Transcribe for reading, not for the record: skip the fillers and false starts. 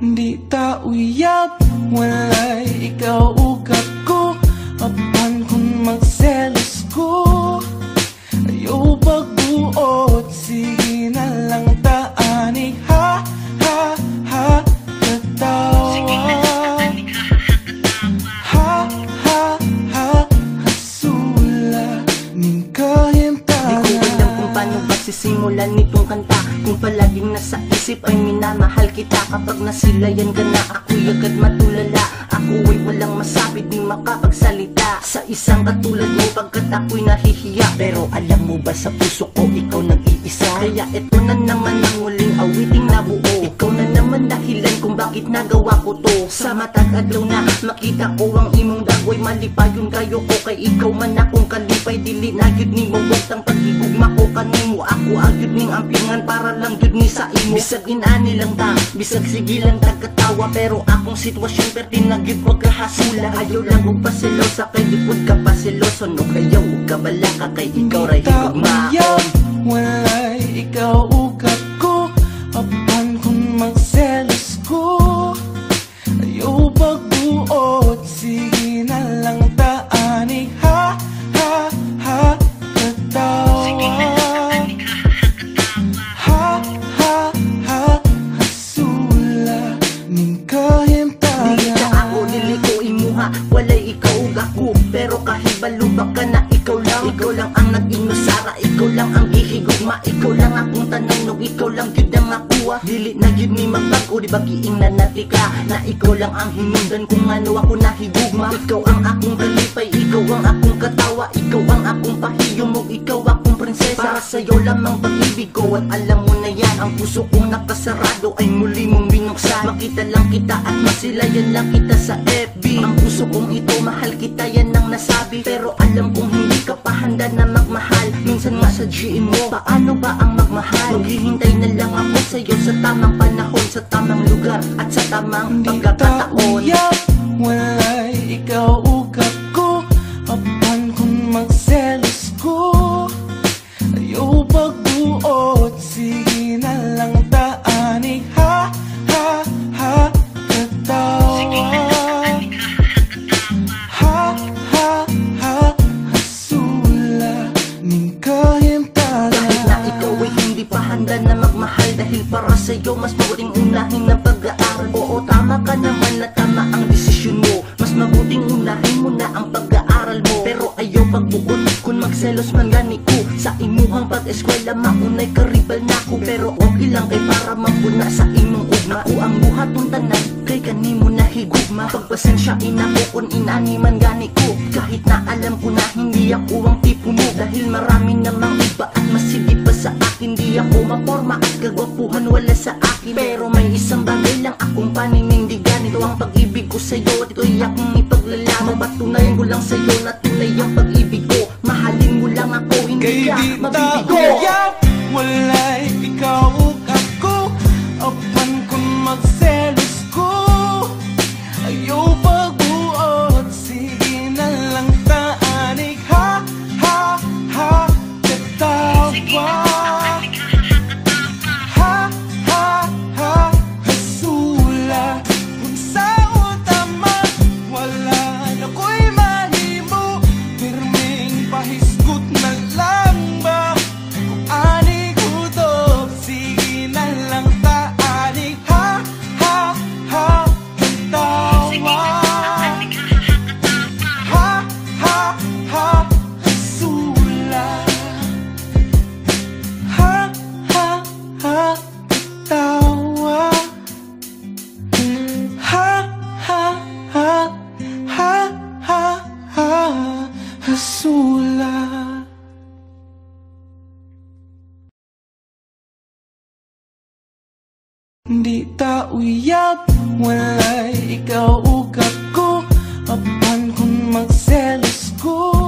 Di ta uyab, walay ikaw ugat ko. Apan kung magselos ko, ayaw pagbuot. Sige na lang taani, ha, ha, ha, katawa. Ha, ha, ha, hasula, ning kahintana. Di ko alam kung paano magsisimulan nitong kanta, kung palaging nasa isip ay minamahal kita. Kapag nasilayan ka na, ako'y agad matulala. Ako ay walang masabi, di makapagsalita sa isang katulad mo, pagkat ako'y nahihiya. Pero alam mo ba, sa puso ko ikaw nag-iisa. Kaya eto na naman ang muling awiting nabuo. Ikaw na naman dahilan kung bakit nagawa ko to. Sa matag-adlaw na makita ko ang imong dagoy, malipayon kayo ko kay ikaw man akong kalipay. Dili na yun ni mo tang pag-igugma ko kanimo. Ako agyud ning ampingan para lang yun ni sa imo. Bisag inani lang ta, bisag sigilan tagkatawa, pero akong sitwasyon perti nagyud magkahasula. Ayaw lang og pasilosa kay dipud ka pasiloso, no kayaw og kabala ka kay ikaw ra higugmaon. Walay ikaw ugat ko, apan kung magselos ko, ayaw pagbuot. Sige na lang taani, ha, ha, ha, katawa. Ha, ha, ha, hasula, ning kahintana. Dili ka ako, dili ko imuha, walay ikaw ug ako. Pero kahibalo ba ka na ikaw lang ang nag-inusara, ikaw lang ang gihigugma, ikaw lang akong tanong, ikaw lang yun ang makuha. Dili na yun ni magbago, di ba giing na natika, na ikaw lang ang hinundan kung ano ako nahigugma. Ikaw ang akong kalipay, ikaw ang akong katawa, ikaw ang akong pahiyong, o ikaw akong prinsesa. Para sa'yo lamang pag-ibig ko, at alam mo na yan, ang puso kong nakasarado ay muli mong binuksan. Makita lang kita at masilayan lang kita sa FB. Ang puso kong ito, mahal kita, yan ang nasabi. Pero alam kong hindi ka pa handa na magmahal. Minsan nga sa GM mo, paano ba ang magmahal? Maghihintay na lang ako sa'yo sa tamang panahon, sa tamang lugar at sa tamang pagkakataon. Walay ikaw ugat ko, apan kung magselos ko, ayaw pagbuot. Sige na lang taani, ha, ha, ha, katawa. Ha, ha, ha, hasula, ning kahintana. Kahit na ikaw ay hindi pa handa na magmahal, dahil para sa'yo mas mabuting unahin ng pag-aaral. Oo, tama ka naman na tama ang desisyon mo, mas mabuting unahin mo na ang pag-aaral mo. Pero ayaw pagbuot kung magselos man gani ko. Sa imuhang pag-eskwela maunay karibal na ko, pero okay lang kay para mapuna sa imong ugma. Ako ang buhaton tanan kay kanimo na higugma. Pagpasensyain ako kung inani man gani ko, kahit na alam ko na hindi ako ang tipo mo. Dahil marami namang iba at masigit pa sa akin, di ako maporma at kagwapuhan wala sa akin. Pero may isang bagay lang akong paninindigan, ito ang pag-ibig ko sa'yo at ito'y akong ipaglalaman. Mapatunayan ko lang sa'yo na tunay ang pag-ibig ko. Mahalin mo lang ako, hindi ka mabibigo. Walay ikaw ugat ko, apan kung magselos ko, ayaw pagbuot. Sige na lang taani, ha, ha, ha, katawa. Ha, ha, ha, hasula, kung sa utama wala na ko'y mahimo. Pirming pahisgot na lang ba, kung ani kutob. Sige na lang taani, ha, ha, ha, katawa. Ha, ha, ha, hasula. Ha, ha, ha, katawa. Ha, ha, ha, ha, ha, ha, hasula. Di ta uyab, walay ikaw ugat ko, apan kung magselos ko,